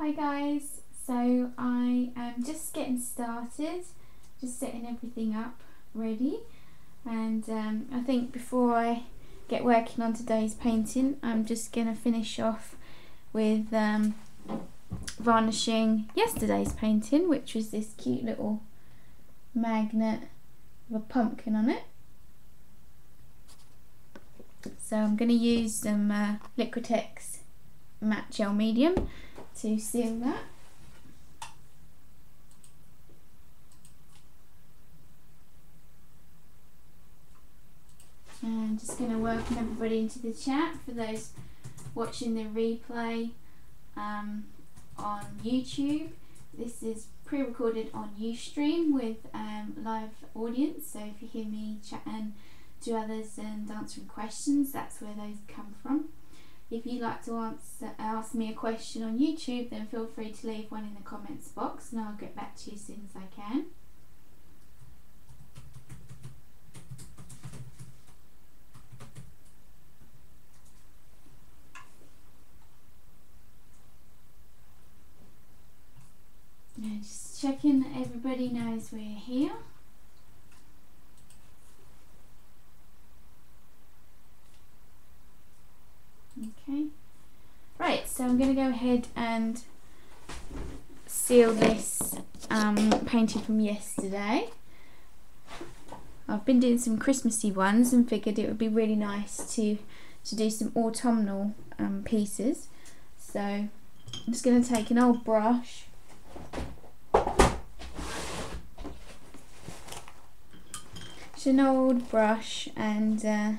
Hi guys, so I am just getting started, just setting everything up ready, and I think before I get working on today's painting I'm just going to finish off with varnishing yesterday's painting, which was this cute little magnet with a pumpkin on it. So I'm going to use some Liquitex matte gel medium to seal that. And I'm just going to welcome everybody into the chat for those watching the replay on YouTube. This is pre-recorded on Ustream with live audience, so if you hear me chatting to others and answering questions, that's where those come from. If you'd like to ask me a question on YouTube, then feel free to leave one in the comments box and I'll get back to you as soon as I can. Yeah, just checking that everybody knows we're here. Okay, right, so I'm going to go ahead and seal this painting from yesterday. I've been doing some Christmassy ones and figured it would be really nice to do some autumnal pieces. So I'm just going to take an old brush, and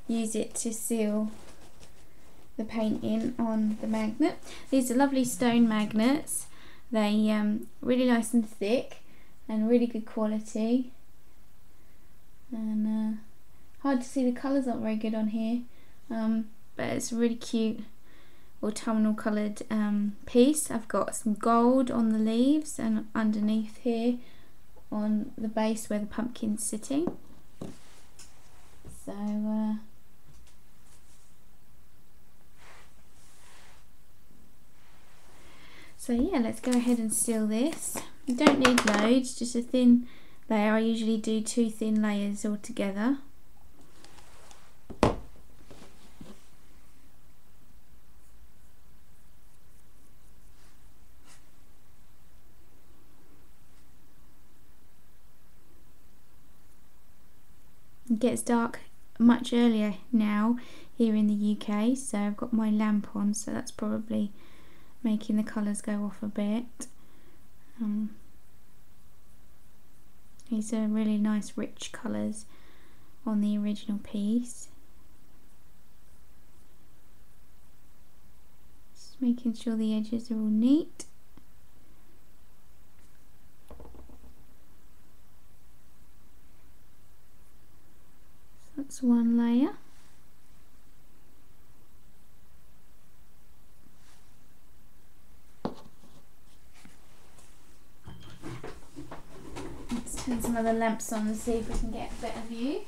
use it to seal the painting on the magnet. These are lovely stone magnets. They really nice and thick and really good quality, and hard to see, the colours aren't very good on here, but it's a really cute autumnal coloured piece. I've got some gold on the leaves and underneath here on the base where the pumpkin's sitting. So yeah, let's go ahead and seal this. You don't need loads, just a thin layer. I usually do 2 thin layers all together. It gets dark much earlier now here in the UK, so I've got my lamp on, so that's probably making the colours go off a bit. These are really nice rich colours on the original piece. Just making sure the edges are all neat. So that's one layer. Turn some other lamps on and see if we can get a better view.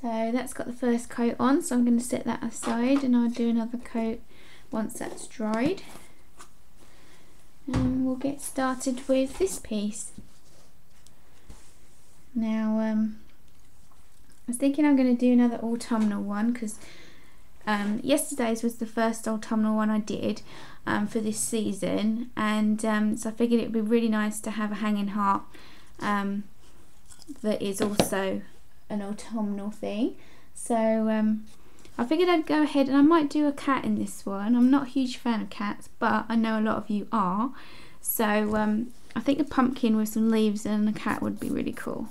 So that's got the first coat on, so I'm going to set that aside and I'll do another coat once that's dried. And we'll get started with this piece. Now I was thinking I'm going to do another autumnal one because yesterday's was the first autumnal one I did for this season, and so I figured it would be really nice to have a hanging heart that is also an autumnal thing. So I figured I'd go ahead and I might do a cat in this one. I'm not a huge fan of cats, but I know a lot of you are. So I think a pumpkin with some leaves and a cat would be really cool.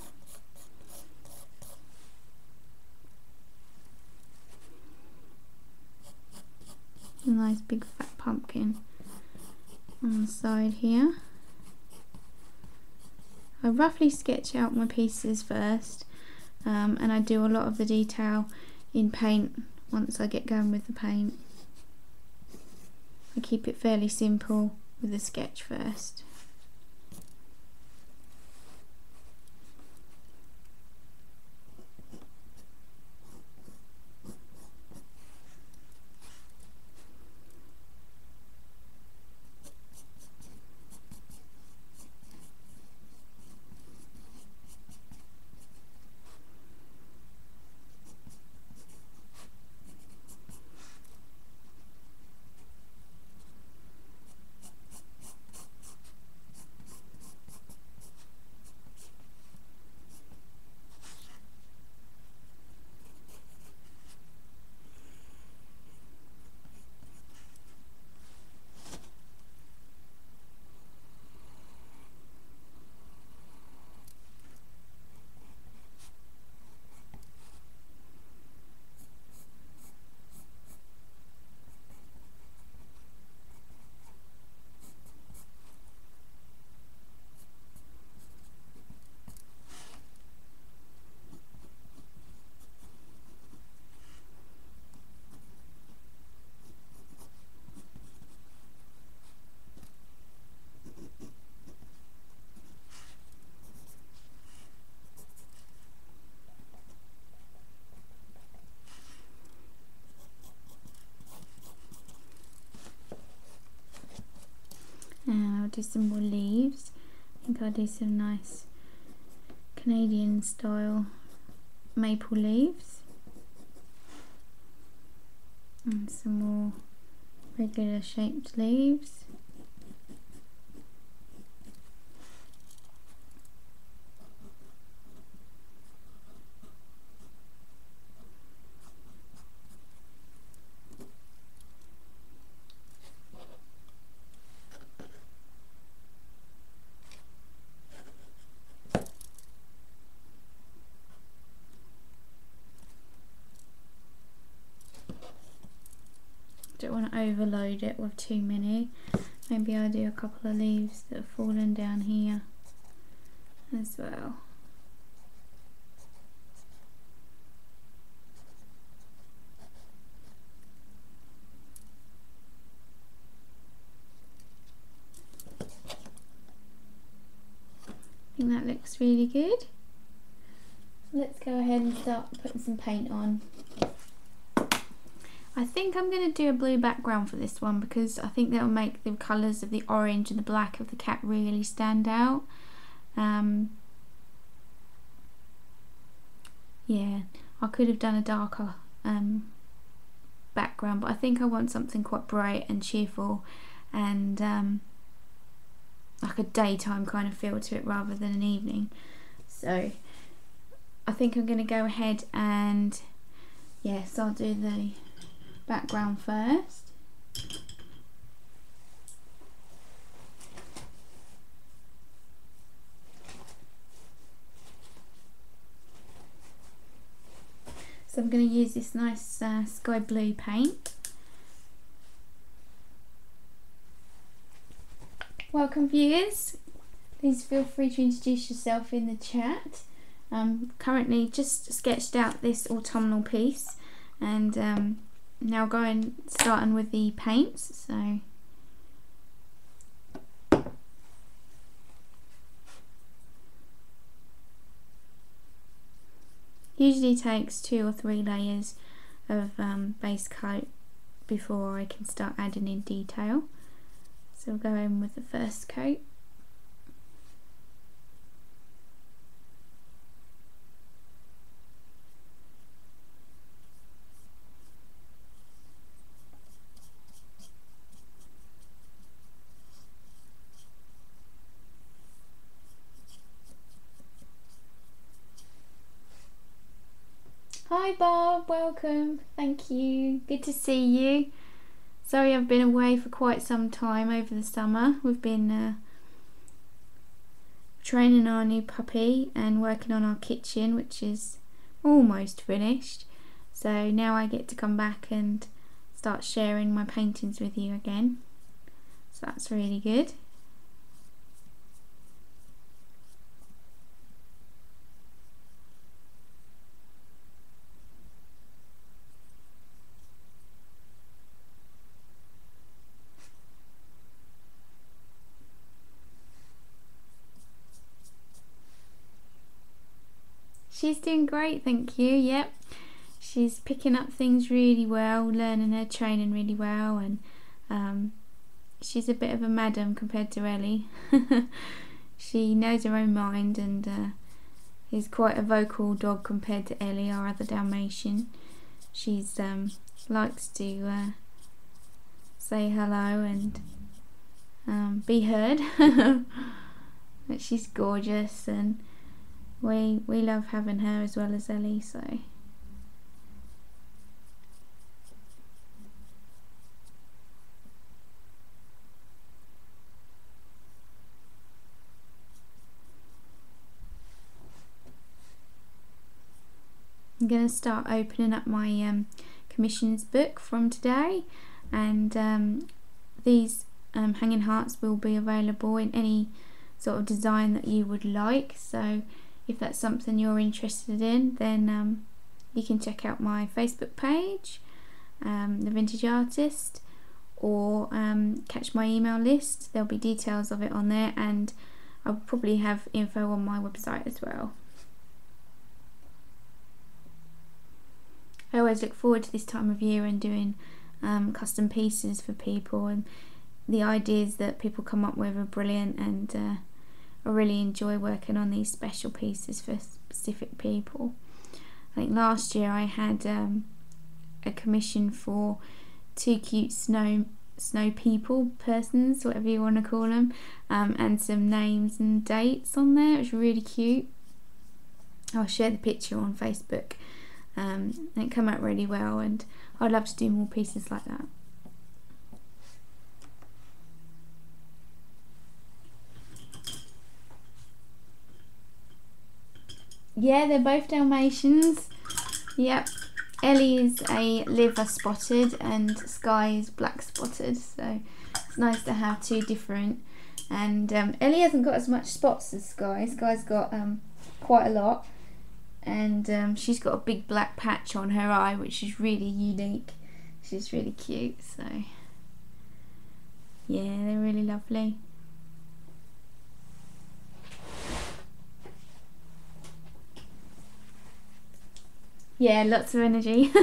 A nice big fat pumpkin on the side here. I roughly sketch out my pieces first, and I do a lot of the detail in paint once I get going with the paint. I keep it fairly simple with the sketch first. And I'll do some more leaves. I think I'll do some nice Canadian style maple leaves. And some more regular shaped leaves. Don't want to overload it with too many. Maybe I'll do a couple of leaves that have fallen down here as well. I think that looks really good. Let's go ahead and start putting some paint on. I think I'm going to do a blue background for this one because I think that'll make the colours of the orange and the black of the cat really stand out. Yeah, I could have done a darker background, but I think I want something quite bright and cheerful and like a daytime kind of feel to it rather than an evening. So I think I'm going to go ahead and yes, I'll do the background first. So I'm going to use this nice sky blue paint. Welcome viewers, please feel free to introduce yourself in the chat. Currently just sketched out this autumnal piece and now starting with the paints. So usually takes 2 or 3 layers of base coat before I can start adding in detail. So we'll go in with the first coat. Hi Bob, welcome, thank you, good to see you. Sorry I've been away for quite some time over the summer. We've been training our new puppy and working on our kitchen, which is almost finished. So now I get to come back and start sharing my paintings with you again. So that's really good. She's doing great, thank you. Yep, she's picking up things really well, learning her training really well, and she's a bit of a madam compared to Ellie. She knows her own mind and is quite a vocal dog compared to Ellie, our other Dalmatian. She's likes to say hello and be heard. But she's gorgeous, and we love having her as well as Ellie. So I'm going to start opening up my commissions book from today, and these hanging hearts will be available in any sort of design that you would like. So if that's something you're interested in, then you can check out my Facebook page, The Vintage Artist, or catch my email list. There'll be details of it on there, and I'll probably have info on my website as well. I always look forward to this time of year and doing custom pieces for people, and the ideas that people come up with are brilliant, and I really enjoy working on these special pieces for specific people. I think last year I had a commission for 2 cute snow persons, whatever you want to call them, and some names and dates on there. It was really cute. I'll share the picture on Facebook. And it came out really well, and I'd love to do more pieces like that. Yeah, they're both Dalmatians. Yep. Ellie is a liver spotted and Sky is black spotted, so it's nice to have 2 different. And Ellie hasn't got as much spots as Sky. Sky's got quite a lot. And she's got a big black patch on her eye, which is really unique. She's really cute, so yeah, they're really lovely. Yeah, lots of energy.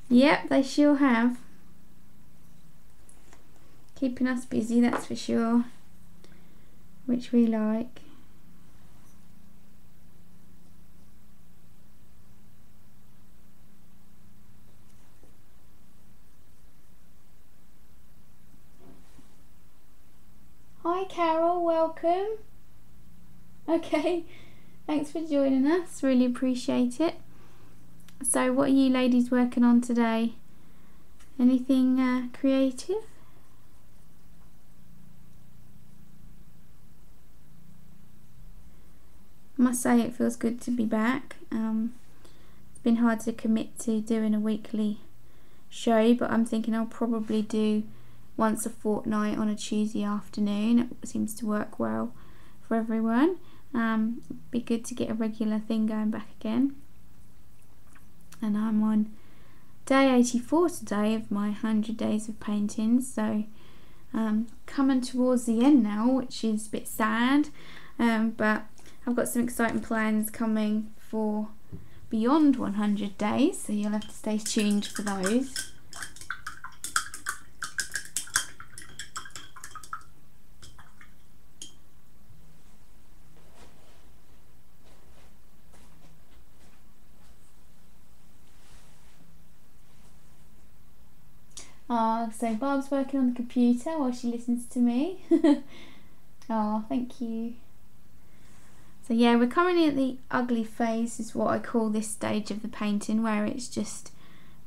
Yep, they sure have. Keeping us busy, that's for sure, which we like. Hi Carol, welcome. Okay, thanks for joining us, really appreciate it. So what are you ladies working on today? Anything creative? I must say it feels good to be back. It's been hard to commit to doing a weekly show, but I'm thinking I'll probably do once a fortnight on a Tuesday afternoon. It seems to work well for everyone. Be good to get a regular thing going back again. And I'm on day 84 today of my 100 days of painting, so coming towards the end now, which is a bit sad, but I've got some exciting plans coming for beyond 100 days, so you'll have to stay tuned for those. So Barb's working on the computer while she listens to me. Oh, thank you. So yeah, we're currently at the ugly phase, is what I call this stage of the painting, where it's just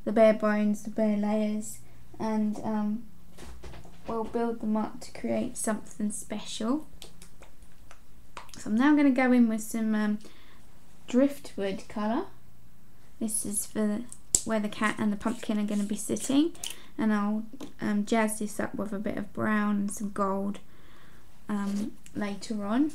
the bare bones, the bare layers, and we'll build them up to create something special. So I'm now going to go in with some driftwood colour. This is for where the cat and the pumpkin are going to be sitting, and I'll jazz this up with a bit of brown and some gold later on.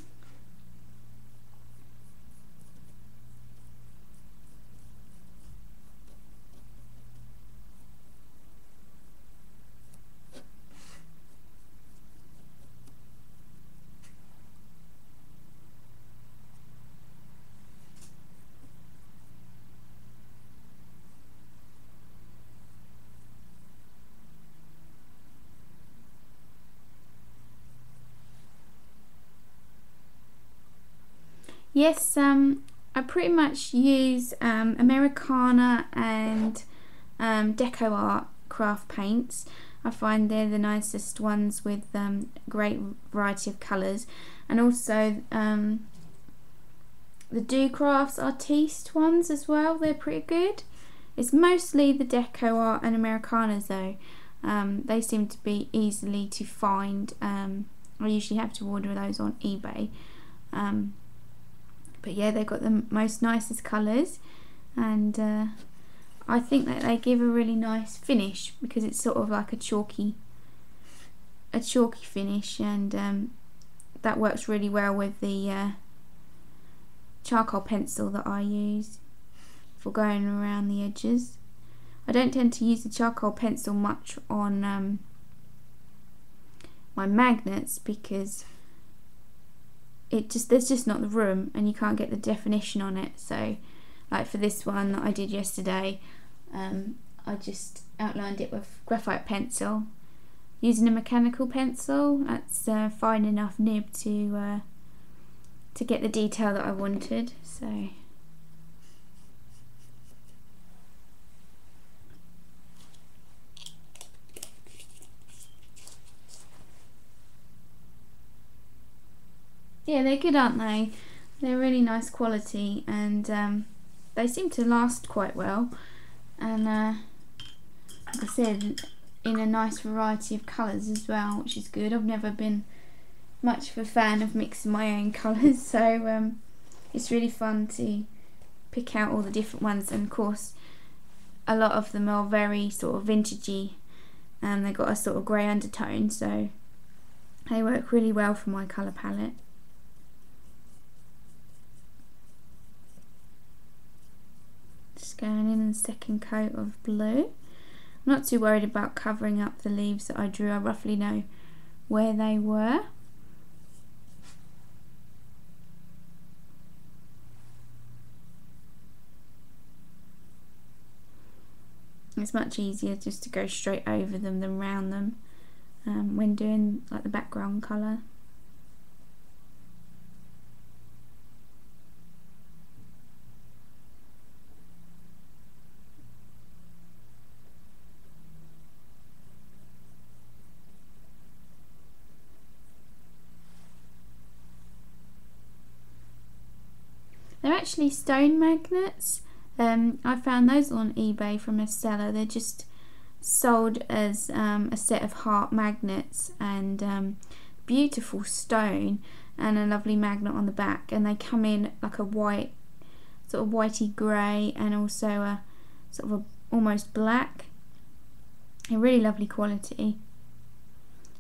Yes, I pretty much use Americana and Deco Art craft paints. I find they're the nicest ones with great variety of colours, and also the Do Crafts Artiste ones as well, they're pretty good. It's mostly the Deco Art and Americanas though. They seem to be easily to find. I usually have to order those on eBay. But yeah, they've got the most nicest colours, and I think that they give a really nice finish because it's sort of like a chalky finish, and that works really well with the charcoal pencil that I use for going around the edges. I don't tend to use the charcoal pencil much on my magnets because there's just not the room, and you can't get the definition on it. So like for this one that I did yesterday, I just outlined it with graphite pencil using a mechanical pencil. That's fine enough nib to get the detail that I wanted. So yeah, they're good, aren't they? They're really nice quality, and they seem to last quite well, and like I said, in a nice variety of colours as well, which is good. I've never been much of a fan of mixing my own colours, so it's really fun to pick out all the different ones, and of course a lot of them are very sort of vintagey, and they've got a sort of grey undertone, so they work really well for my colour palette. Just going in the second coat of blue. I'm not too worried about covering up the leaves that I drew. I roughly know where they were. It's much easier just to go straight over them than round them when doing like the background colour. They're actually stone magnets. I found those on eBay from a seller. They're just sold as a set of heart magnets, and beautiful stone and a lovely magnet on the back, and they come in like a white, sort of whitey grey, and also a sort of almost black. A really lovely quality,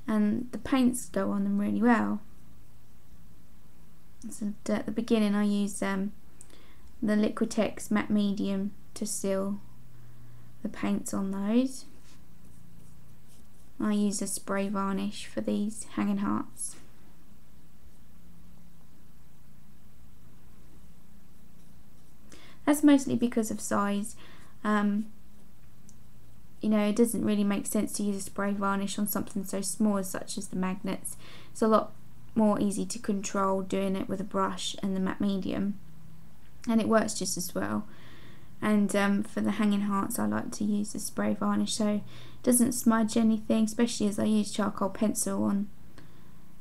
and the paints go on them really well. So at the beginning I used the Liquitex matte medium to seal the paints on those. I use a spray varnish for these hanging hearts. That's mostly because of size. You know, it doesn't really make sense to use a spray varnish on something so small such as the magnets. It's a lot more easy to control doing it with a brush and the matte medium, and it works just as well. And for the hanging hearts I like to use the spray varnish so it doesn't smudge anything, especially as I use charcoal pencil on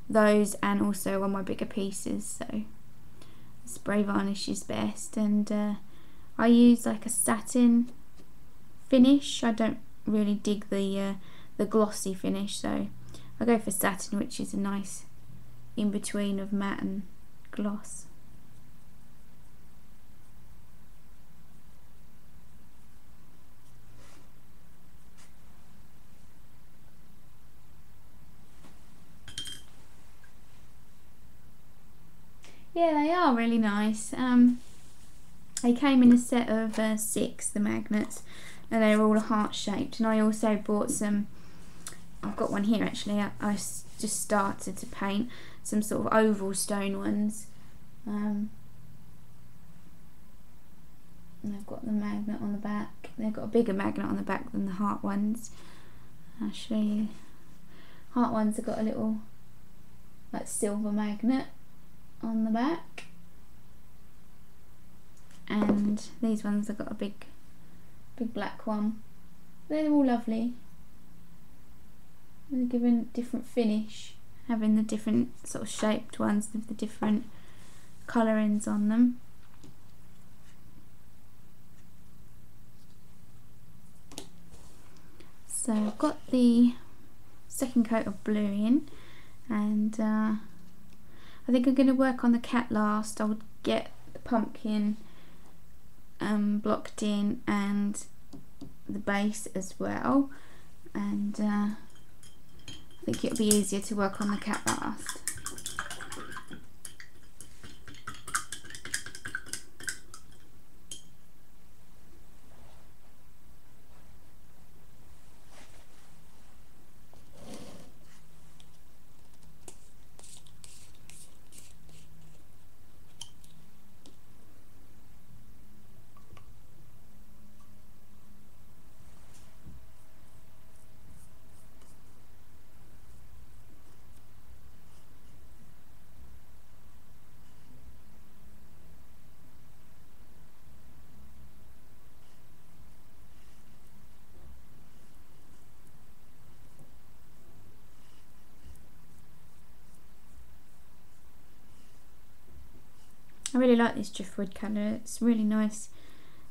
those and also on my bigger pieces, so spray varnish is best. And I use like a satin finish. I don't really dig the glossy finish, so I go for satin, which is a nice in between of matte and gloss. Yeah, they are really nice. They came in a set of 6, the magnets, and they were all heart shaped. And I also bought some, I've got one here actually, I just started to paint some sort of oval stone ones. And they've got the magnet on the back. They've got a bigger magnet on the back than the heart ones. I'll show you. Heart ones have got a little like silver magnet on the back. and these ones have got a big black one. They're all lovely. They're given different finish, having the different sort of shaped ones with the different colourings on them. So I've got the second coat of blue in, and I think I'm going to work on the cat last. I would get the pumpkin blocked in and the base as well, and I think it'll be easier to work on the cat last. I really like this driftwood colour. It's really nice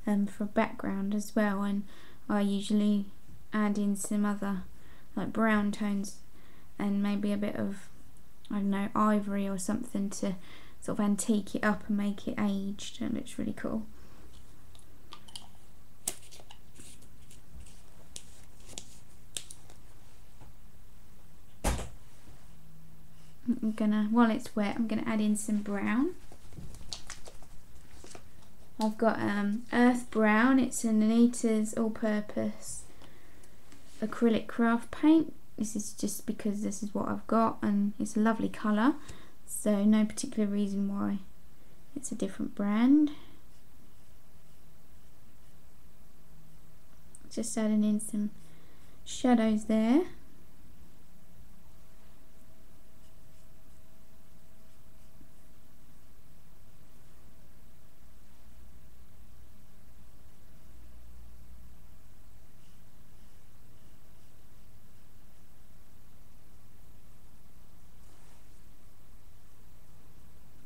for a background as well, and I usually add in some other like brown tones and maybe a bit of, I don't know, ivory or something to sort of antique it up and make it aged, and it looks really cool. I'm gonna, while it's wet, I'm gonna add in some brown. I've got Earth Brown. It's an Anita's all-purpose acrylic craft paint. This is just because this is what I've got, and it's a lovely colour, so no particular reason why it's a different brand. Just adding in some shadows there.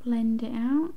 Blend it out.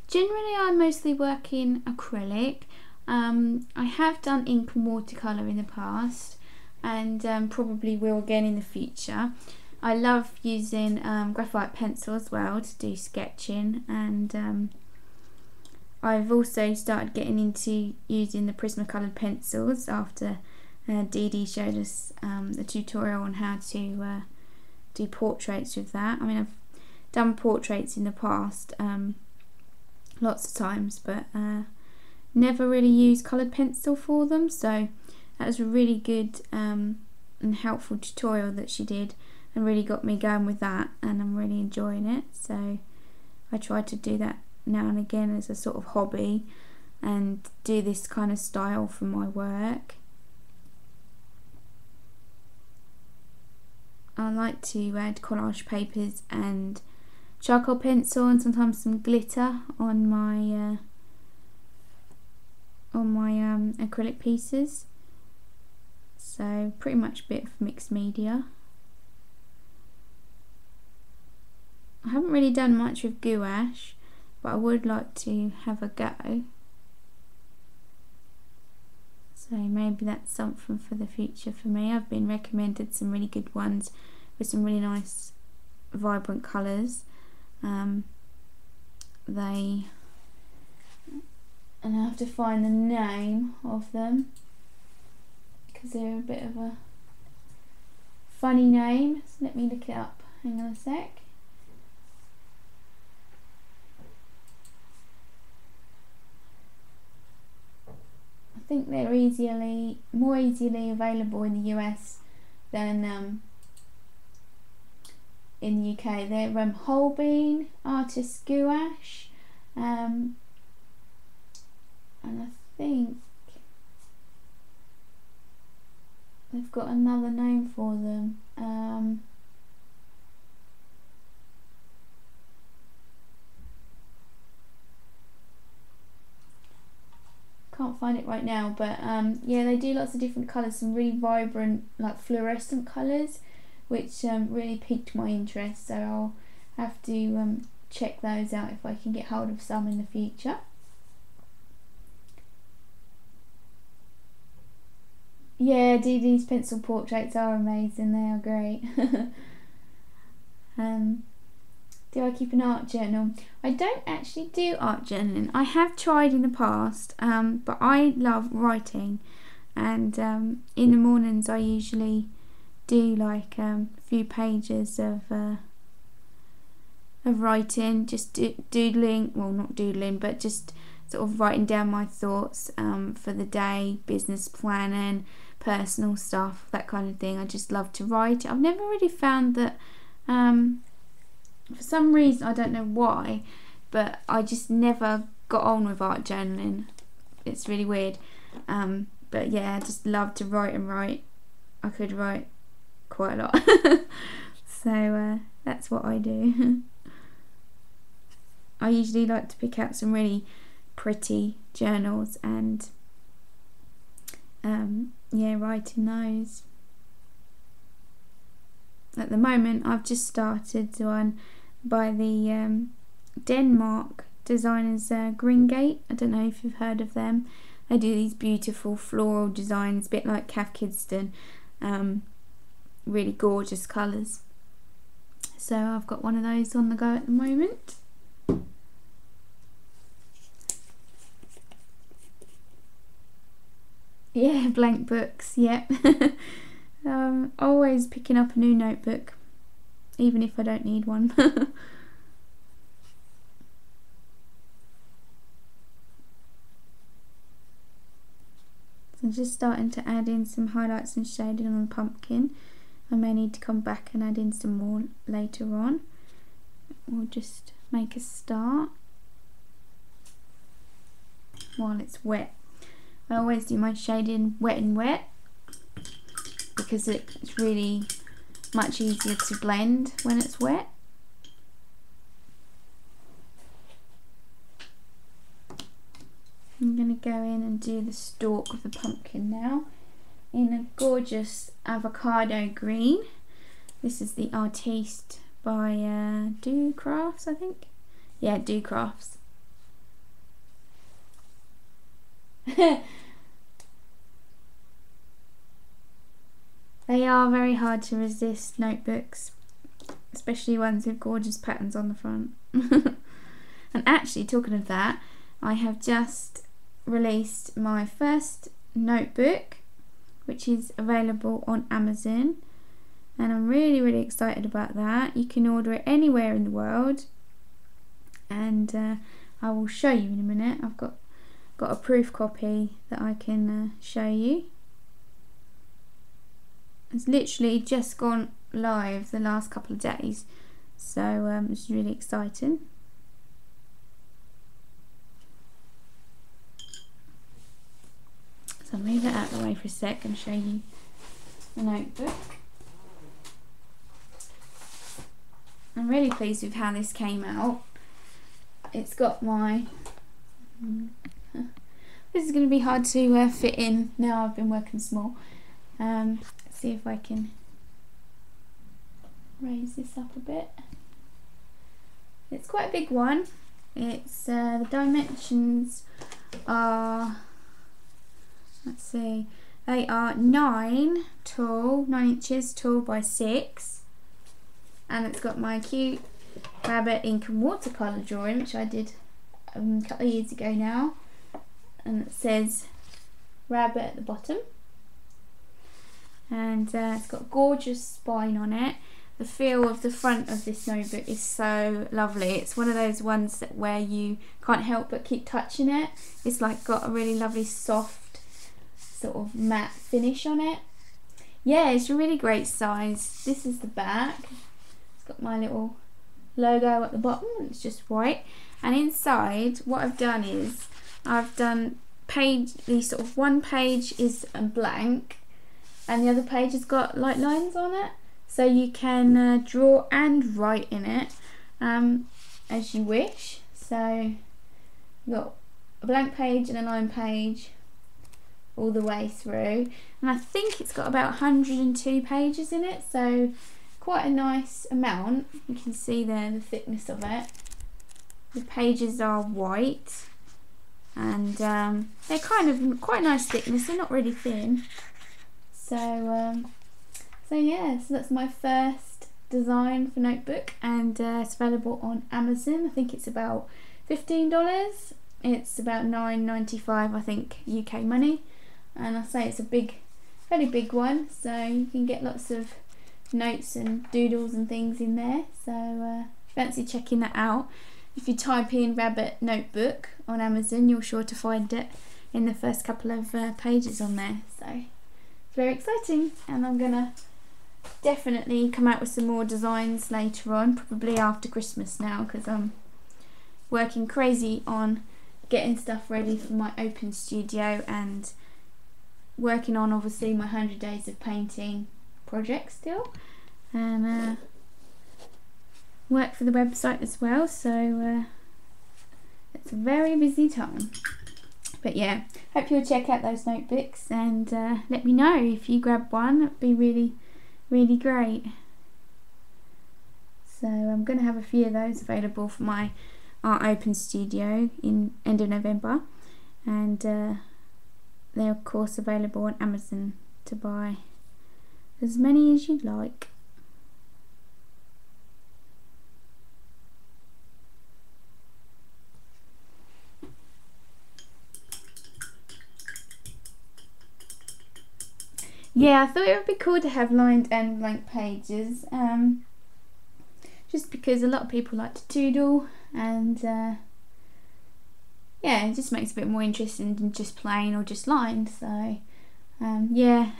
Generally I mostly work in acrylic. I have done ink and watercolour in the past, and probably will again in the future. I love using graphite pencil as well to do sketching, and I've also started getting into using the Prismacoloured pencils after Dee Dee showed us the tutorial on how to do portraits with that. I mean, I've done portraits in the past lots of times, but never really used coloured pencil for them, so that was a really good and helpful tutorial that she did, and really got me going with that, and I'm really enjoying it. So I try to do that now and again as a sort of hobby and do this kind of style for my work. I like to add collage papers and charcoal pencil and sometimes some glitter on my acrylic pieces, so pretty much a bit of mixed media. I haven't really done much with gouache, but I would like to have a go, so maybe that's something for the future for me. I've been recommended some really good ones with some really nice vibrant colours. And I have to find the name of them because they're a bit of a funny name, so let me look it up. Hang on a sec. think they're more easily available in the US than in the UK. They're whole bean, artist gouache, and I think they've got another name for them. Can't find it right now, but yeah, they do lots of different colours, some really vibrant, like fluorescent colours, which really piqued my interest. So I'll have to check those out if I can get hold of some in the future. Yeah, Dee Dee's pencil portraits are amazing. They are great. Do I keep an art journal? I don't actually do art journaling. I have tried in the past, but I love writing, and in the mornings I usually do like a few pages of writing, just doodling, well, not doodling, but just sort of writing down my thoughts for the day, business planning, personal stuff, that kind of thing. I just love to write. I've never really found that for some reason, I don't know why, but I just never got on with art journaling. It's really weird. But yeah, I just love to write and write. I could write quite a lot. So that's what I do. I usually like to pick out some really pretty journals and yeah, write in those. At the moment I've just started one by the Denmark designers, Gringate. I don't know if you've heard of them. They do these beautiful floral designs, a bit like Cath Kidston, really gorgeous colours. So I've got one of those on the go at the moment. Yeah, blank books, yep. Always picking up a new notebook, even if I don't need one. So I'm just starting to add in some highlights and shading on the pumpkin. I may need to come back and add in some more later on. We'll just make a start while it's wet. I always do my shading wet and wet because it's really much easier to blend when it's wet. I'm going to go in and do the stalk of the pumpkin now in a gorgeous avocado green. This is the Artiste by Do Crafts, I think. Yeah, Do Crafts. They are very hard to resist, notebooks, especially ones with gorgeous patterns on the front. And actually, talking of that, I have just released my first notebook, which is available on Amazon, and I'm really excited about that. You can order it anywhere in the world, and I will show you in a minute. I've got a proof copy that I can show you. It's literally just gone live the last couple of days, so it's really exciting. So I'll move it out of the way for a sec and show you the notebook. I'm really pleased with how this came out. It's got my... This is going to be hard to fit in now I've been working small. Let's see if I can raise this up a bit. It's quite a big one. It's the dimensions are, let's see, they are 9 inches tall by 6, and it's got my cute rabbit ink and watercolour drawing, which I did a couple of years ago now, and it says rabbit at the bottom, and it's got a gorgeous spine on it. The feel of the front of this notebook is so lovely. It's one of those ones where you can't help but keep touching it. It's like got a really lovely soft sort of matte finish on it. Yeah, it's a really great size. This is the back. It's got my little logo at the bottom. It's just white. And inside, what I've done is I've done sort of one page is blank, and the other page has got light lines on it, so you can draw and write in it as you wish. So you've got a blank page and a line page all the way through, and I think it's got about 102 pages in it, so quite a nice amount. You can see there the thickness of it. The pages are white, and they're kind of quite a nice thickness. They're not really thin. So yeah, so that's my first design for notebook, and it's available on Amazon. I think it's about $15. It's about $9.95, I think, UK money. And I say it's a fairly big one, so you can get lots of notes and doodles and things in there. So fancy checking that out. If you type in rabbit notebook on Amazon, you're sure to find it in the first couple of pages on there. So it's very exciting, and I'm gonna definitely come out with some more designs later on, probably after Christmas now, because I'm working crazy on getting stuff ready for my open studio and working on obviously my 100 days of painting project still, and work for the website as well, so it's a very busy time. But yeah, hope you'll check out those notebooks, and let me know if you grab one. It'd be really great. So I'm going to have a few of those available for my art open studio in end of November, and they're of course available on Amazon to buy as many as you'd like. Yeah, I thought it would be cool to have lined and blank pages, just because a lot of people like to doodle, and yeah, it just makes it a bit more interesting than just plain or just lined. So yeah,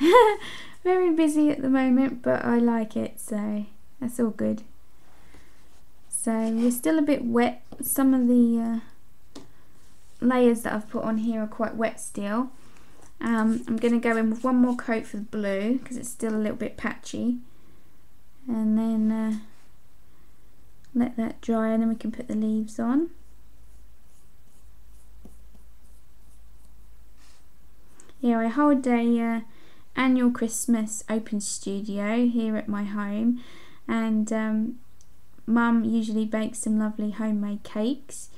very busy at the moment, but I like it, so that's all good. So we're still a bit wet. Some of the layers that I've put on here are quite wet still. I'm going to go in with one more coat for the blue because it's still a little bit patchy, and then let that dry, and then we can put the leaves on. Yeah, I hold a annual Christmas open studio here at my home, and Mum usually bakes some lovely homemade cakes,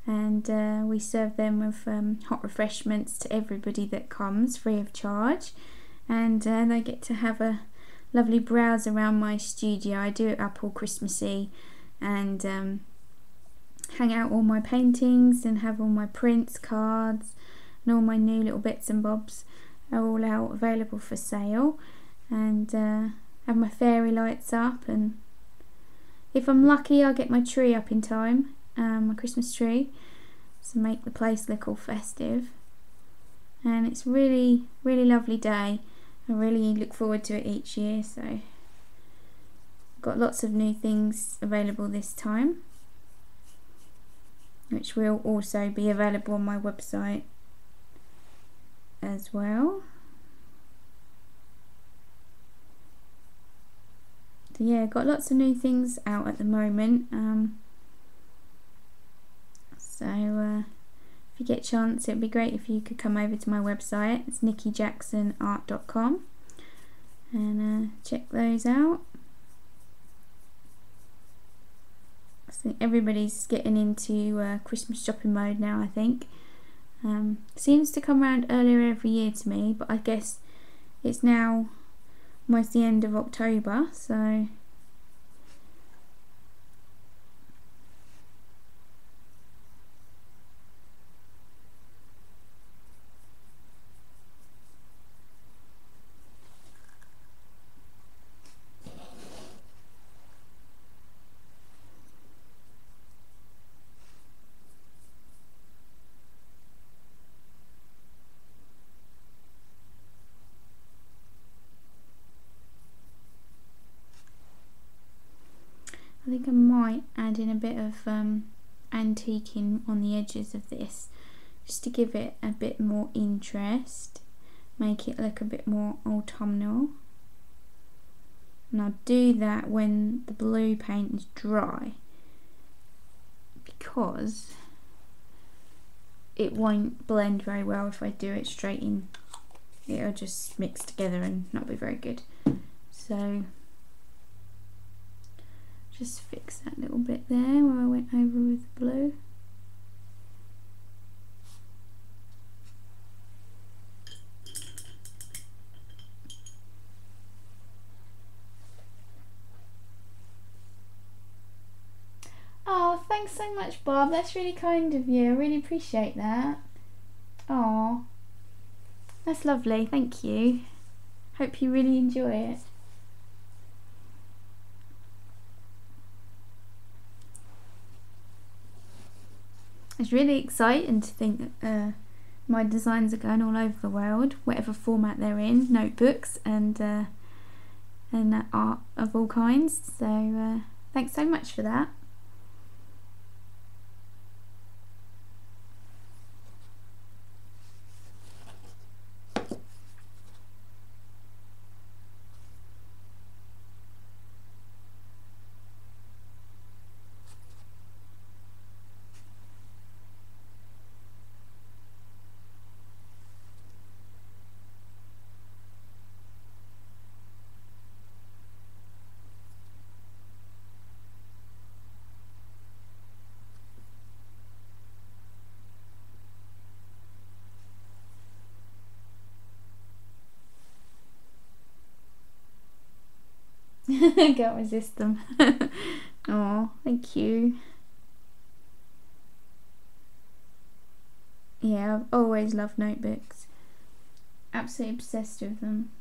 and we serve them with hot refreshments to everybody that comes free of charge, and they get to have a lovely browse around my studio. I do it up all Christmassy, and hang out all my paintings and have all my prints, cards, and all my new little bits and bobs are all out available for sale, and have my fairy lights up, and if I'm lucky I'll get my tree up in time, my Christmas tree, to make the place look all festive. And it's really lovely day. I really look forward to it each year, so got lots of new things available this time, which will also be available on my website as well. So yeah, got lots of new things out at the moment. So if you get a chance, it'd be great if you could come over to my website. It's nikijacksonart.com, and check those out. I think everybody's getting into Christmas shopping mode now, I think. Seems to come around earlier every year to me, but I guess it's now almost the end of October, so I think I might add in a bit of antiquing on the edges of this, just to give it a bit more interest, make it look a bit more autumnal. And I'll do that when the blue paint is dry, because it won't blend very well if I do it straight in. It'll just mix together and not be very good. So just fix that little bit there where I went over with the blue. Oh, thanks so much, Bob. That's really kind of you. I really appreciate that. Oh, that's lovely. Thank you. Hope you really enjoy it. It's really exciting to think that my designs are going all over the world, whatever format they're in, notebooks and art of all kinds. So thanks so much for that. Can't resist them. Oh, thank you. Yeah, I've always loved notebooks. Absolutely obsessed with them.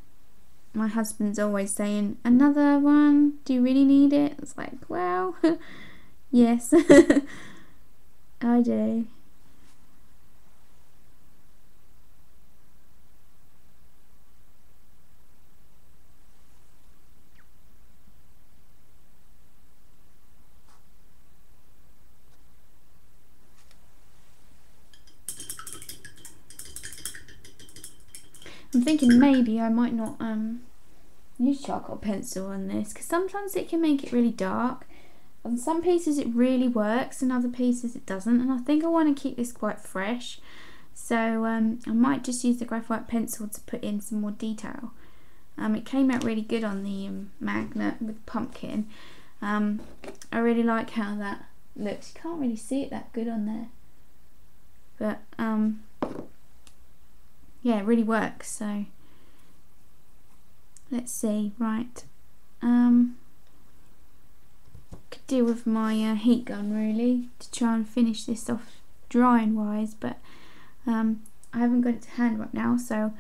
My husband's always saying, another one? Do you really need it? It's like, well, yes, I do. I'm thinking maybe I might not use charcoal pencil on this, because sometimes it can make it really dark. On some pieces it really works, and other pieces it doesn't, and I think I want to keep this quite fresh. So I might just use the graphite pencil to put in some more detail. It came out really good on the magnet with pumpkin. I really like how that looks. You can't really see it that good on there, but yeah, it really works. So let's see. Right, could do with my heat gun really to try and finish this off drying wise, but I haven't got it to hand right now, so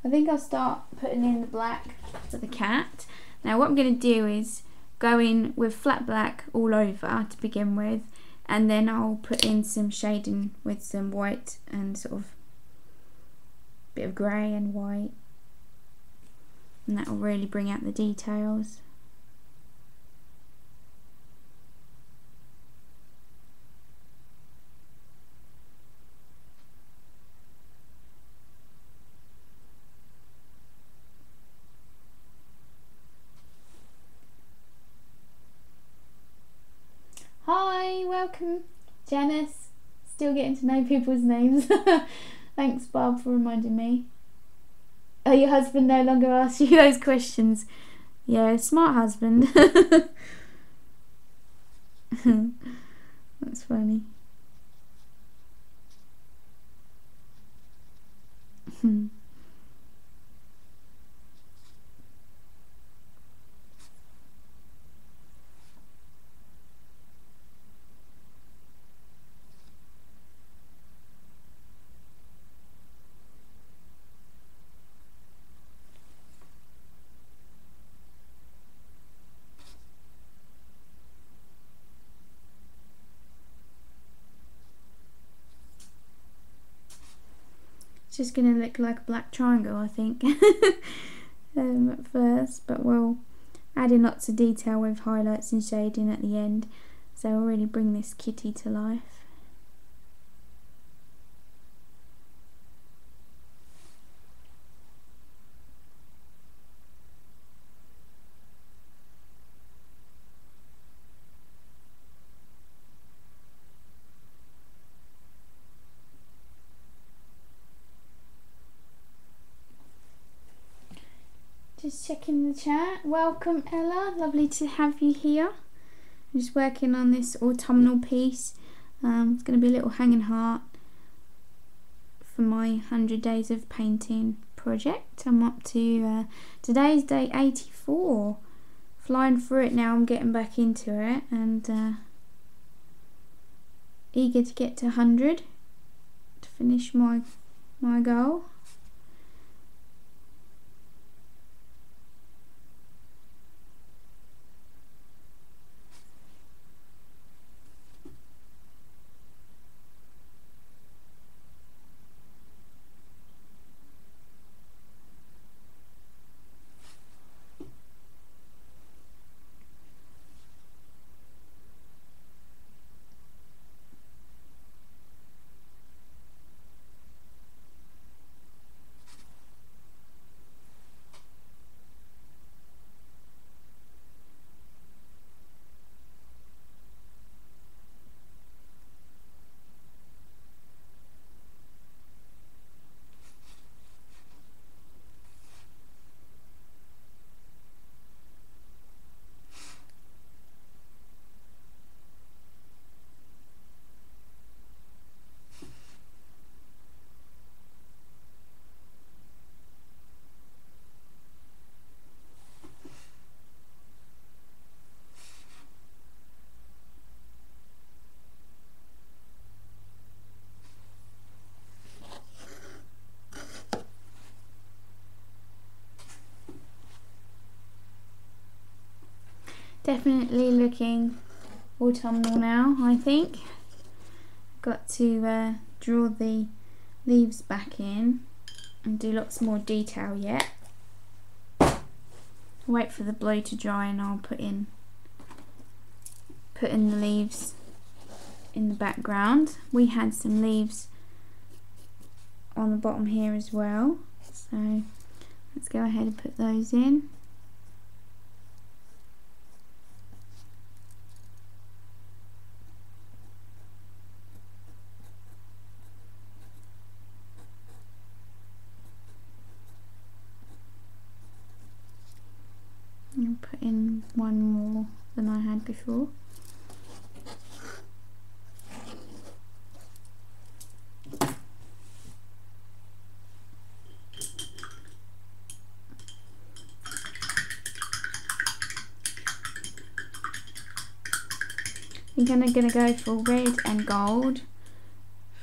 I think I'll start putting in the black for the cat. Now what I'm going to do is go in with flat black all over to begin with, and then I'll put in some shading with some white and sort of bit of grey and white, and that will really bring out the details. Hi, welcome Janice. Still getting to know people's names. Thanks Bob for reminding me. Oh, your husband no longer asks you those questions. Yeah, smart husband. That's funny. It's just going to look like a black triangle, I think, at first, but we'll adding lots of detail with highlights and shading at the end, so I'll really bring this kitty to life. Just checking the chat. Welcome Ella, lovely to have you here. I'm just working on this autumnal piece. It's going to be a little hanging heart for my 100 days of painting project. I'm up to, today's day 84. Flying through it now, I'm getting back into it and eager to get to 100 to finish my goal. Definitely looking autumnal now, I think. Got to draw the leaves back in and do lots more detail yet. Wait for the blue to dry and I'll put in the leaves in the background. We had some leaves on the bottom here as well, so let's go ahead and put those in. I'll put in one more than I had before. I think I'm going to go for red and gold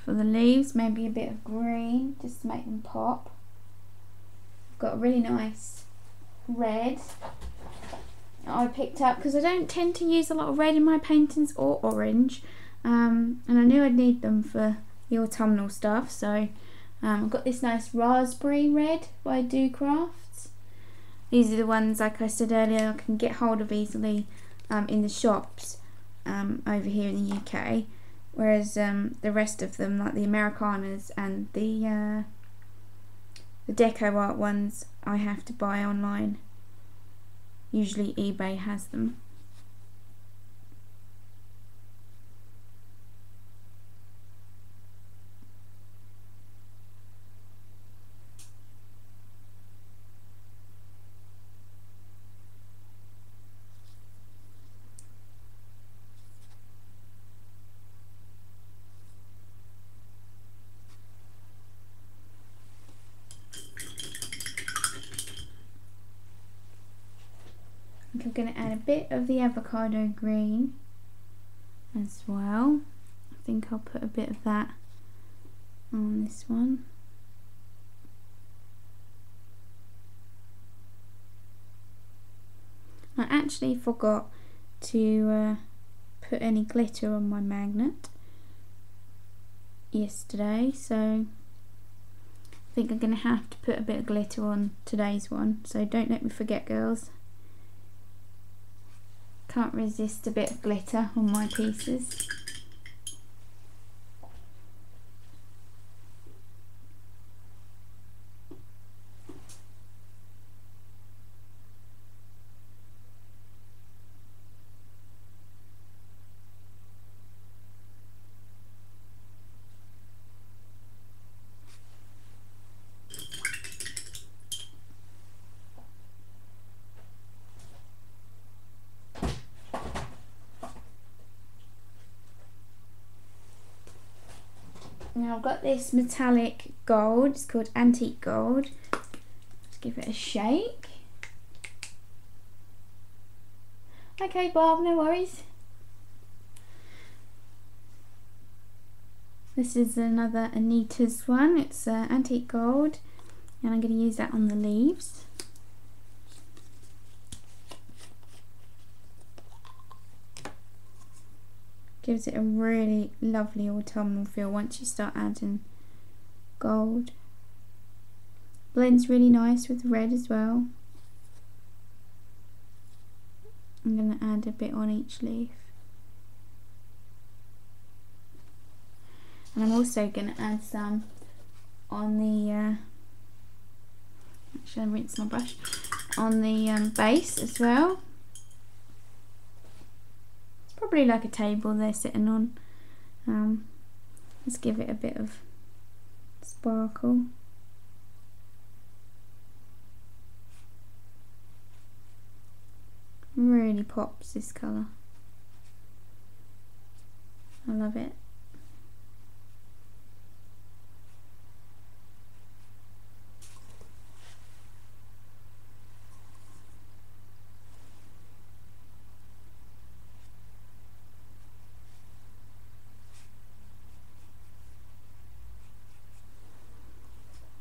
for the leaves, maybe a bit of green just to make them pop. I've got a really nice red I picked up because I don't tend to use a lot of red in my paintings or orange, and I knew I'd need them for the autumnal stuff, so I've got this nice raspberry red by Do Crafts. These are the ones, like I said earlier, I can get hold of easily in the shops over here in the UK, whereas the rest of them, like the Americanas and the deco art ones, I have to buy online. Usually eBay has them. I'm going to add a bit of the avocado green as well. I think I'll put a bit of that on this one. I actually forgot to put any glitter on my magnet yesterday, so I think I'm going to have to put a bit of glitter on today's one, so don't let me forget, girls. Can't resist a bit of glitter on my pieces. Now I've got this metallic gold, it's called Antique Gold. Let's give it a shake. Okay Bob, no worries. This is another Anita's one, it's Antique Gold, and I'm going to use that on the leaves. Gives it a really lovely autumnal feel once you start adding gold. Blends really nice with red as well. I'm going to add a bit on each leaf. And I'm also going to add some on the, actually I'll rinse my brush, on the base as well. Probably like a table they're sitting on. Let's give it a bit of sparkle. Really pops this colour. I love it.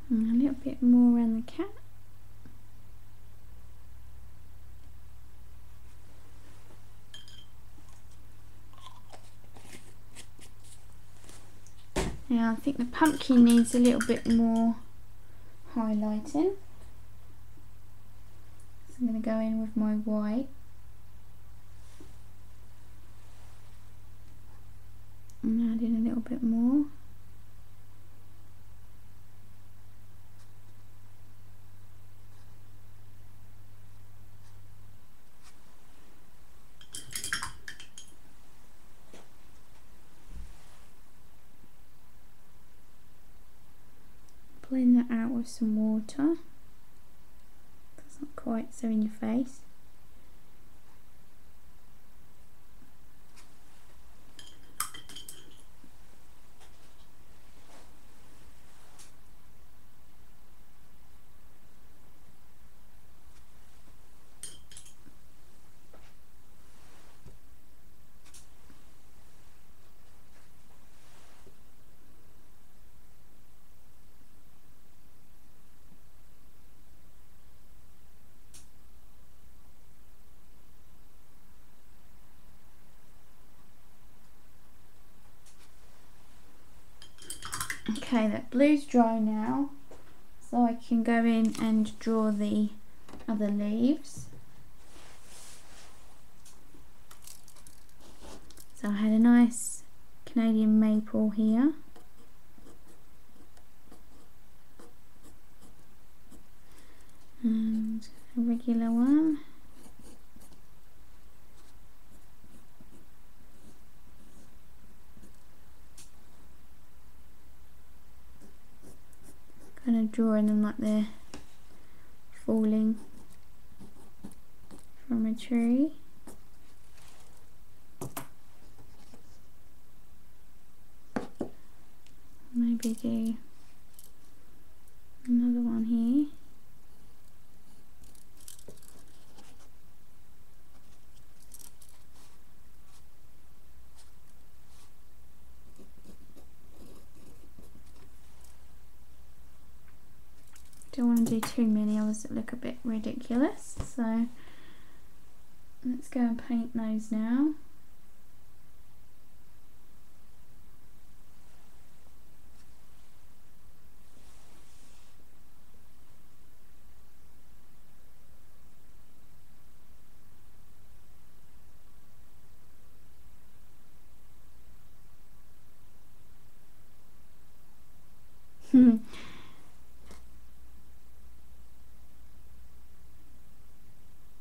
And a little bit more around the cat. Now I think the pumpkin needs a little bit more highlighting. So I'm going to go in with my white. And add in a little bit more. Blend that out with some water. That's not quite so in your face. Okay, that blue's dry now, so I can go in and draw the other leaves. So I had a nice Canadian maple here. And a regular one. Kind of drawing them like they're falling from a tree. Maybe do another one here. Don't want to do too many others that look a bit ridiculous, so let's go and paint those now.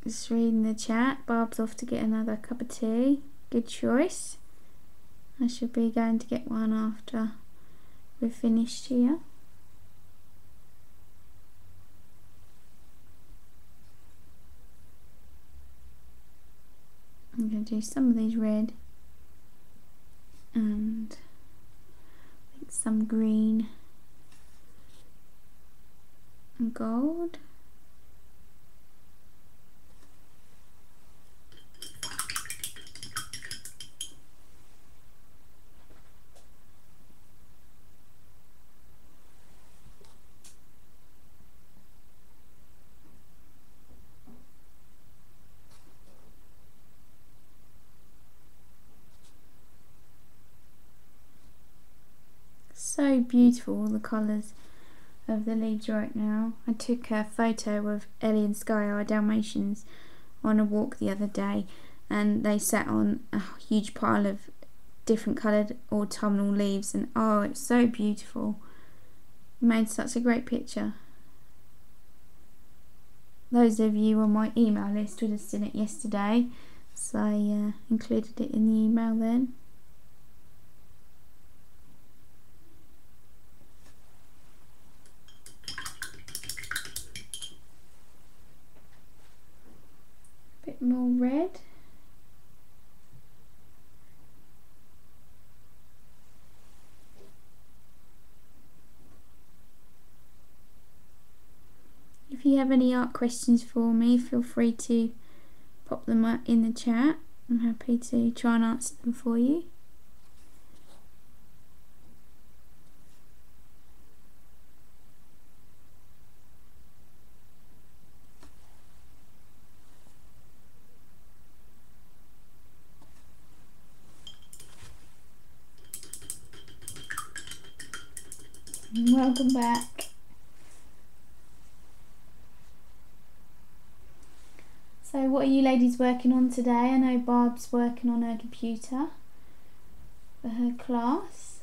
Just reading the chat. Barb's off to get another cup of tea. Good choice. I should be going to get one after we've finished here. I'm going to do some of these red and I think some green and gold. So beautiful, all the colours of the leaves right now. I took a photo of Ellie and Sky, our Dalmatians, on a walk the other day, and they sat on a huge pile of different coloured autumnal leaves, and oh, it's so beautiful. It made such a great picture. Those of you on my email list would have seen it yesterday, so I included it in the email then. Bit more red. If you have any art questions for me, feel free to pop them up in the chat. I'm happy to try and answer them for you. Welcome back. So what are you ladies working on today? I know Barb's working on her computer for her class.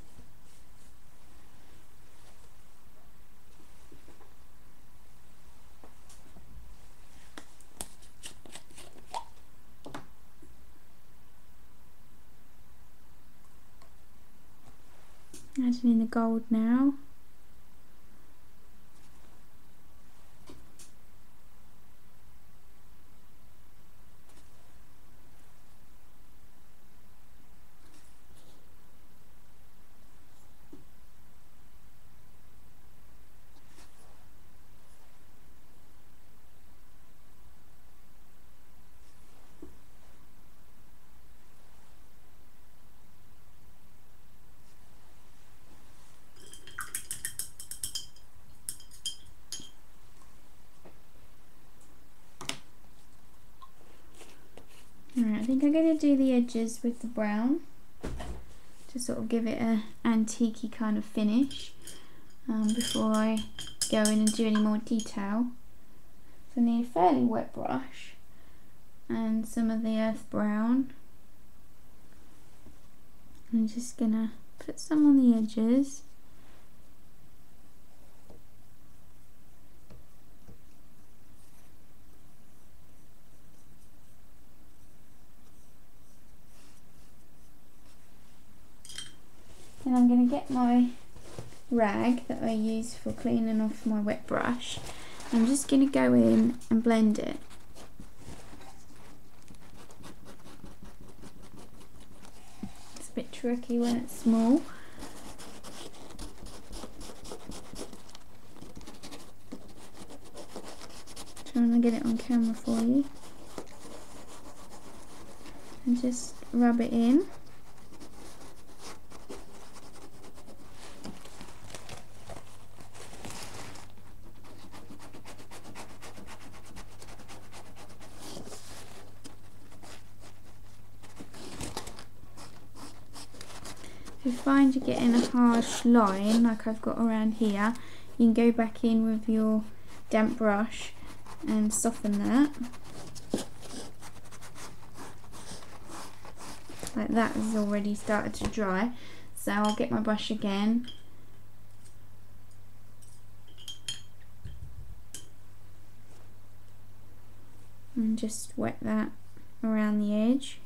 Adding in the gold now. Alright, I think I'm going to do the edges with the brown to sort of give it a antique-y kind of finish before I go in and do any more detail. So I need a fairly wet brush and some of the earth brown. I'm just going to put some on the edges. And I'm going to get my rag that I use for cleaning off my wet brush. I'm just going to go in and blend it. It's a bit tricky when it's small. Trying to get it on camera for you. And just rub it in. If you find you're getting a harsh line like I've got around here, you can go back in with your damp brush and soften that. Like that has already started to dry, so I'll get my brush again. And just wet that around the edge.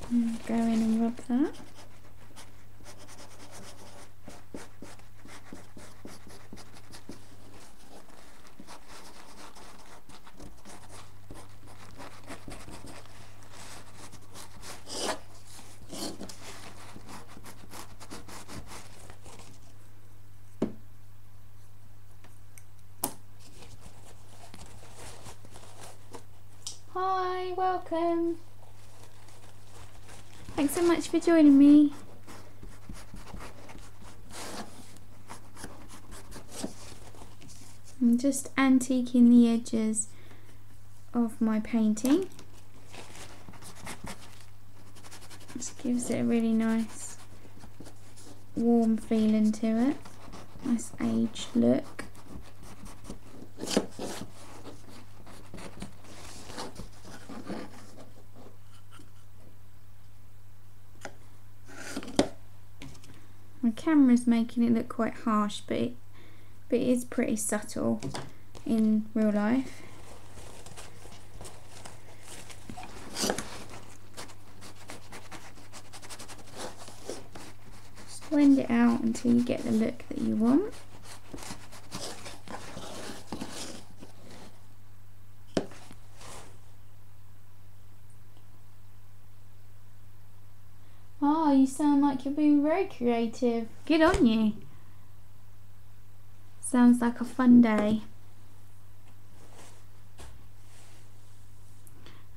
And go in and rub that. Hi, welcome. Thanks so much for joining me. I'm just antiquing the edges of my painting. Just gives it a really nice warm feeling to it. Nice aged look. My camera's making it look quite harsh, but it is pretty subtle in real life. Just blend it out until you get the look that you want. Oh, you sound like you're being very creative. Good on you. Sounds like a fun day.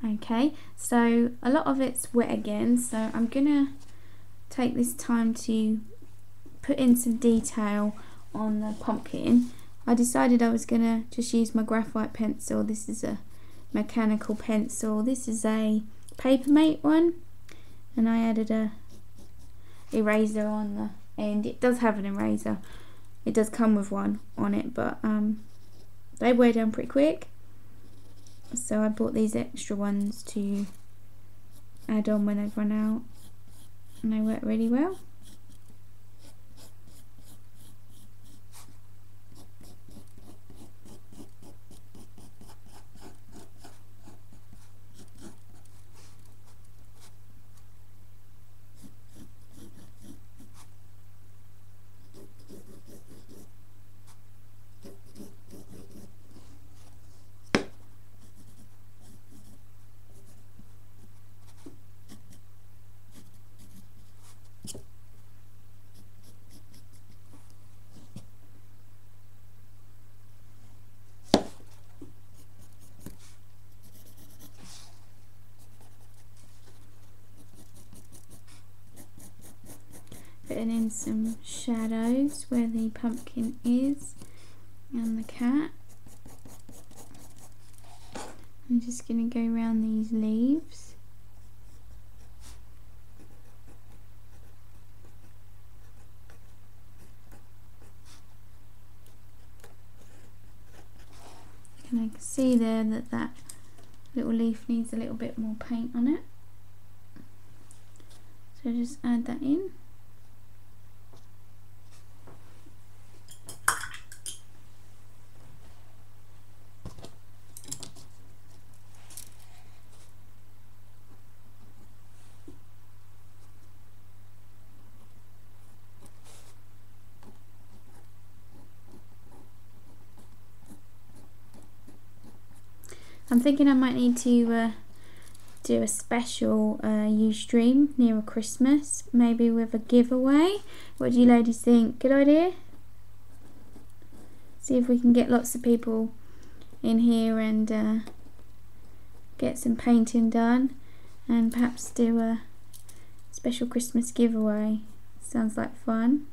Okay, so a lot of it's wet again, so I'm gonna take this time to put in some detail on the pumpkin. I decided I was gonna just use my graphite pencil. This is a mechanical pencil. This is a Papermate one, and I added a eraser on the end. It does have an eraser. It does come with one on it, but they wear down pretty quick. So I bought these extra ones to add on when they've run out, and they work really well. Putting in some shadows where the pumpkin is and the cat. I'm just going to go around these leaves. And I can see there that that little leaf needs a little bit more paint on it. So just add that in. I'm thinking I might need to do a special Ustream near Christmas, maybe with a giveaway. What do you ladies think? Good idea? See if we can get lots of people in here and get some painting done, and perhaps do a special Christmas giveaway. Sounds like fun.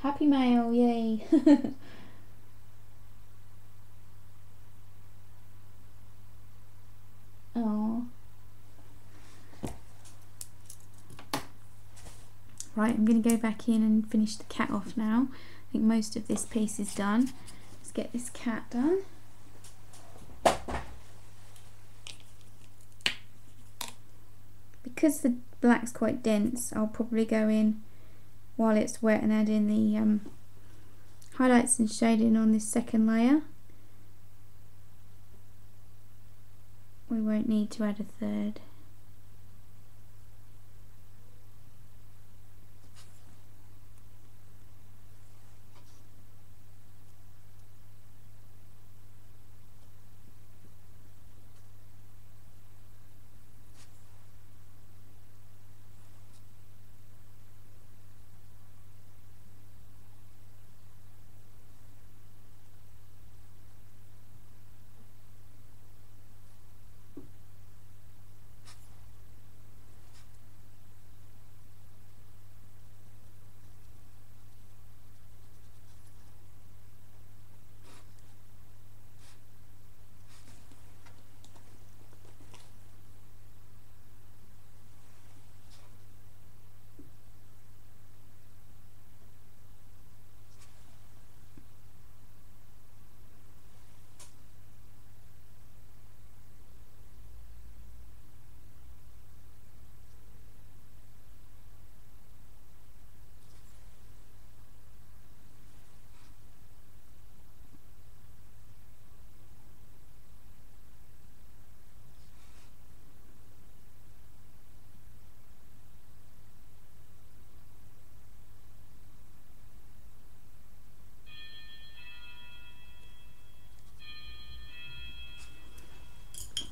Happy mail, yay! Oh. Right, I'm going to go back in and finish the cat off now. I think most of this piece is done. Let's get this cat done. The because the black's quite dense, I'll probably go in while it's wet and add in the highlights and shading on this second layer. We won't need to add a third.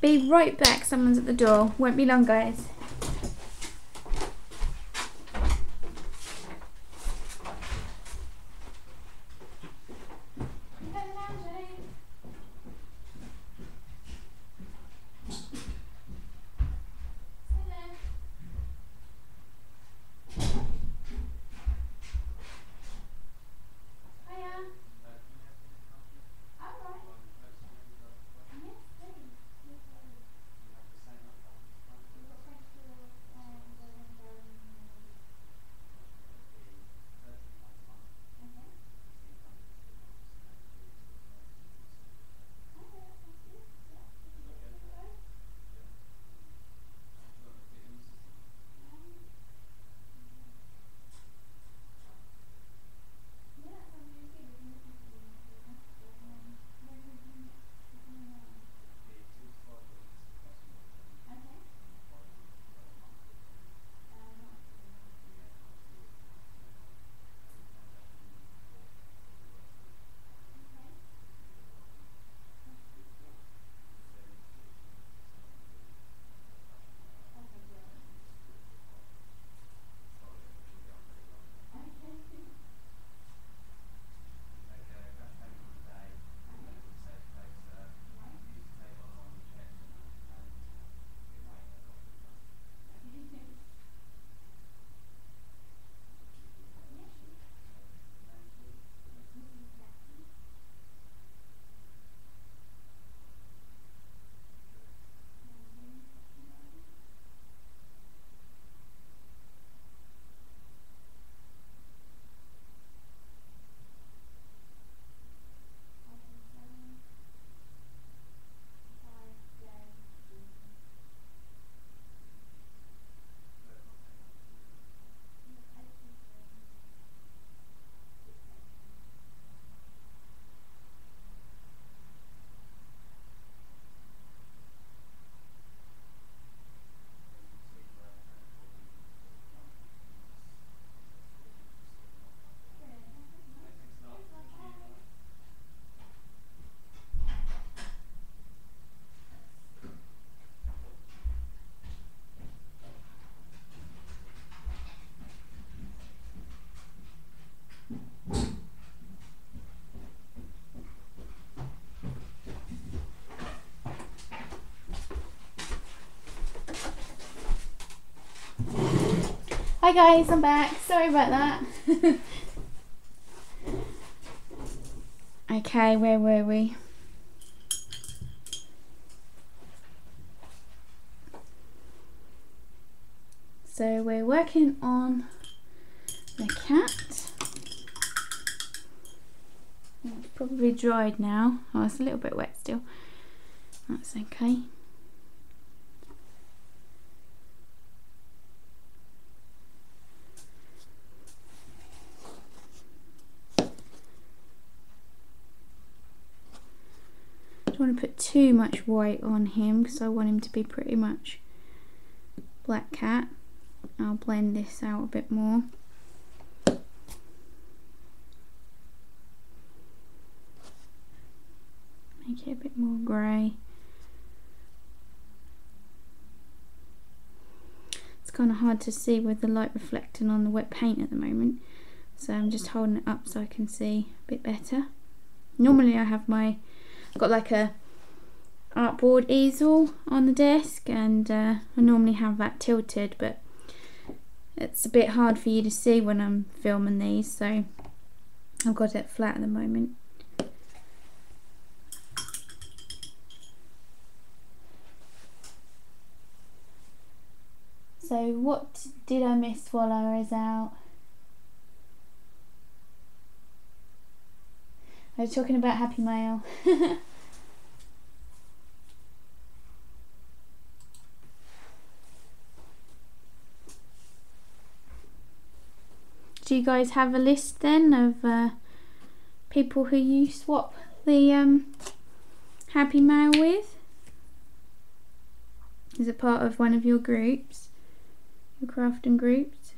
Be right back, someone's at the door. Won't be long, guys. Hi guys, I'm back. Sorry about that. Okay, where were we? So we're working on the cat. It's probably dried now. Oh, it's a little bit wet still. That's okay. don't want to put too much white on him because I want him to be pretty much black cat. I'll blend this out a bit more. Make it a bit more grey. It's kind of hard to see with the light reflecting on the wet paint at the moment, so I'm just holding it up so I can see a bit better. Normally I have I've got like a artboard easel on the desk, and I normally have that tilted, but it's a bit hard for you to see when I'm filming these, so I've got it flat at the moment. So what did I miss while I was out? I was talking about Happy Mail. Do you guys have a list then of people who you swap the Happy Mail with? Is it part of one of your groups? Your crafting groups?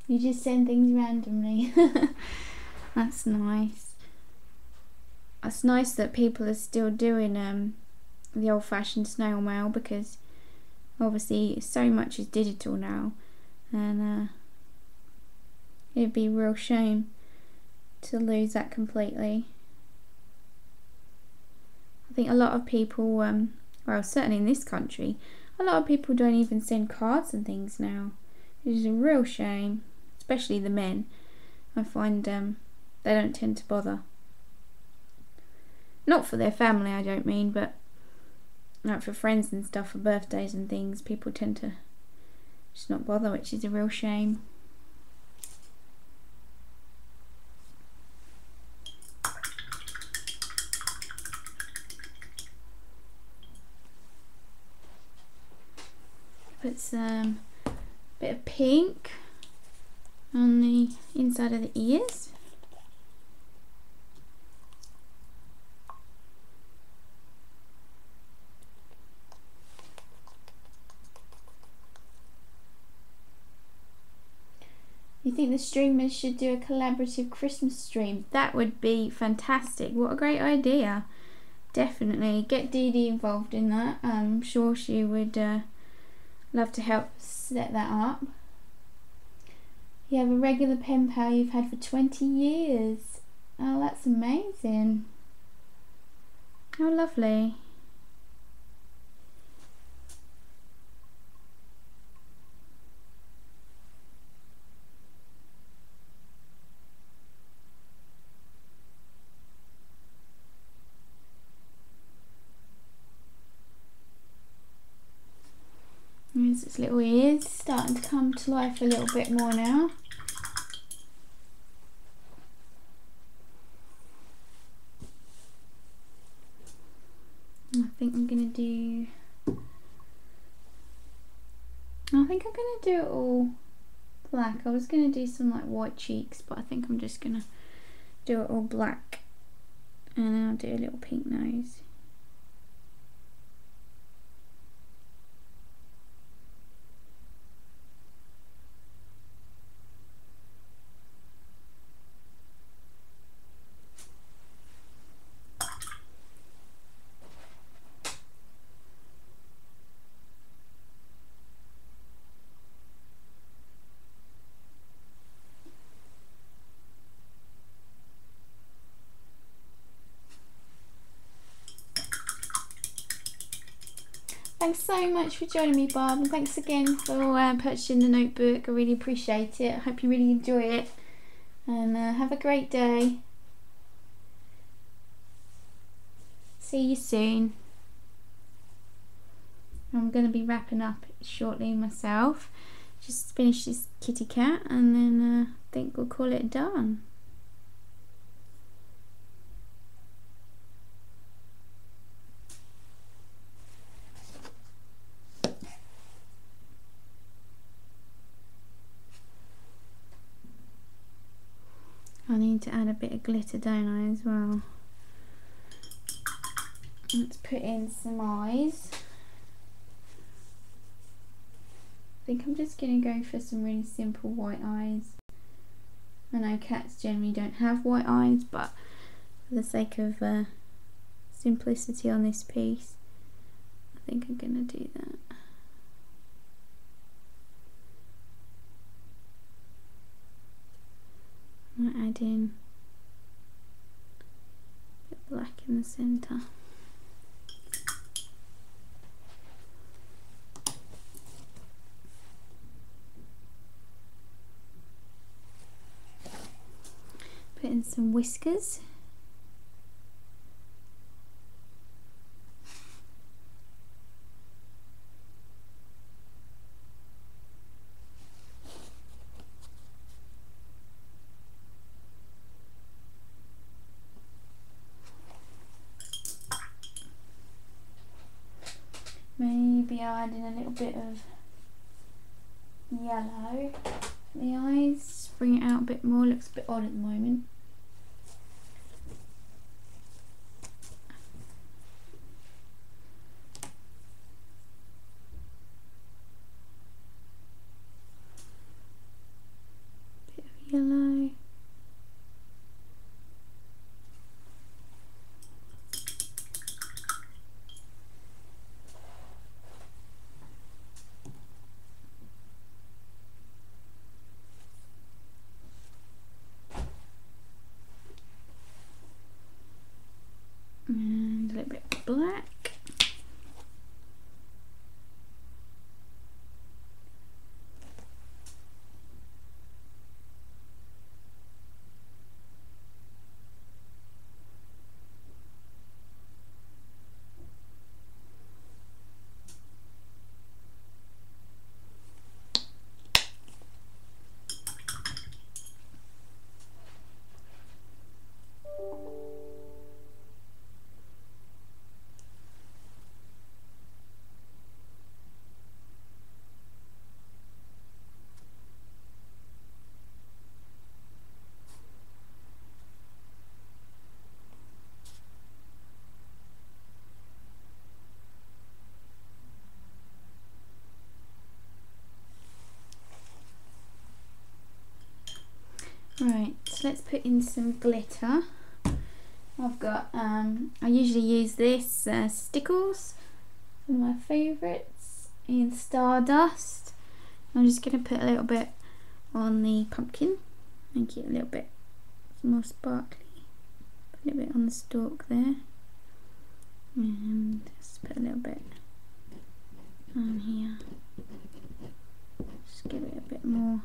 You just send things randomly. That's nice. It's nice that people are still doing the old-fashioned snail mail, because obviously so much is digital now, and it'd be a real shame to lose that completely. I think a lot of people, well, certainly in this country, a lot of people don't even send cards and things now, which is a real shame. Especially the men. I find they don't tend to bother. Not for their family, I don't mean, but like for friends and stuff, for birthdays and things, people tend to just not bother, which is a real shame. Put some bit of pink on the inside of the ears. You think the streamers should do a collaborative Christmas stream? That would be fantastic. What a great idea. Definitely get Dee Dee involved in that. I'm sure she would love to help set that up. You have a regular pen pal you've had for 20 years. Oh, that's amazing. How lovely. There's its little ears starting to come to life a little bit more now. I think I'm gonna do it all black. I was gonna do some like white cheeks, but I think I'm just gonna do it all black, and then I'll do a little pink nose. Thanks so much for joining me, Bob, and thanks again for purchasing the notebook. I really appreciate it. I hope you really enjoy it, and have a great day. See you soon. I'm going to be wrapping up shortly myself. Just finish this kitty cat, and then I think we'll call it done. I need to add a bit of glitter, don't I, as well? Let's put in some eyes. I think I'm just going to go for some really simple white eyes. I know cats generally don't have white eyes, but for the sake of simplicity on this piece, I think I'm going to do that. I might add in a bit of black in the centre. Put in some whiskers. Maybe add in a little bit of yellow for the eyes, bring it out a bit more. Looks a bit odd at the moment. Bit of yellow. And a little bit of black. Right, so let's put in some glitter. I've got, I usually use this, Stickles, one of my favourites, in Stardust. I'm just going to put a little bit on the pumpkin, make it a little bit more sparkly. Put a little bit on the stalk there, and just put a little bit on here. Just give it a bit more.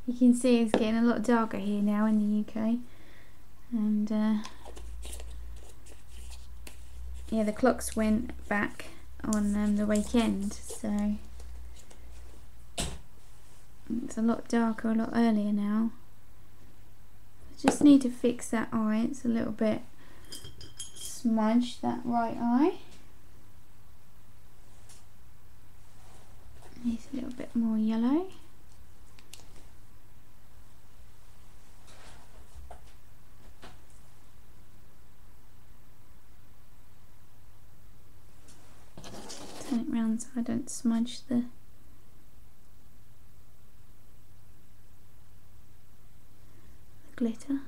You can see it's getting a lot darker here now in the UK, and yeah, the clocks went back on the weekend, so it's a lot darker, a lot earlier now. I just need to fix that eye. It's a little bit smudged, that right eye. Needs a little bit more yellow. Turn it round so I don't smudge the glitter.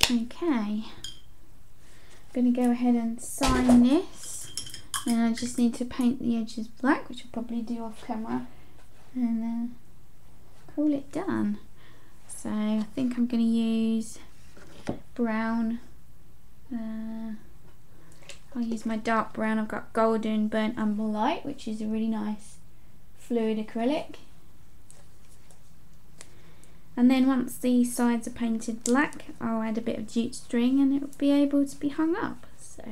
Okay, I'm going to go ahead and sign this, and I just need to paint the edges black, which I'll probably do off camera, and call it done. So I think I'm going to use brown. I'll use my dark brown. I've got golden burnt umber light, which is a really nice fluid acrylic. And then once the sides are painted black, I'll add a bit of jute string and it'll be able to be hung up. So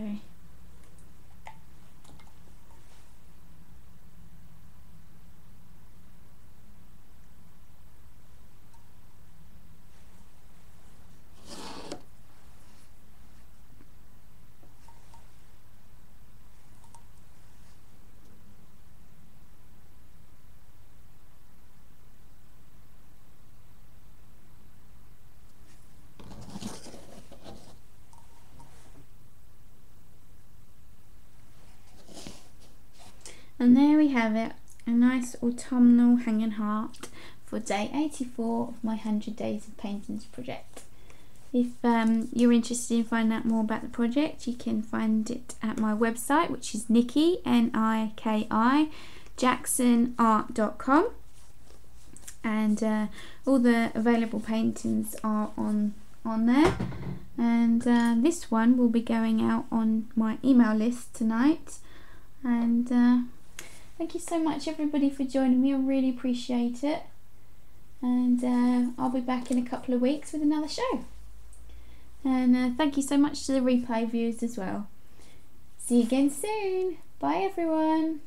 and there we have it, a nice autumnal hanging heart for day 84 of my 100 Days of Paintings project. If you're interested in finding out more about the project, you can find it at my website, which is Niki, N-I-K-I, jacksonart.com, and all the available paintings are on there. And this one will be going out on my email list tonight. And thank you so much everybody for joining me, I really appreciate it. And I'll be back in a couple of weeks with another show. And thank you so much to the replay viewers as well. See you again soon. Bye everyone.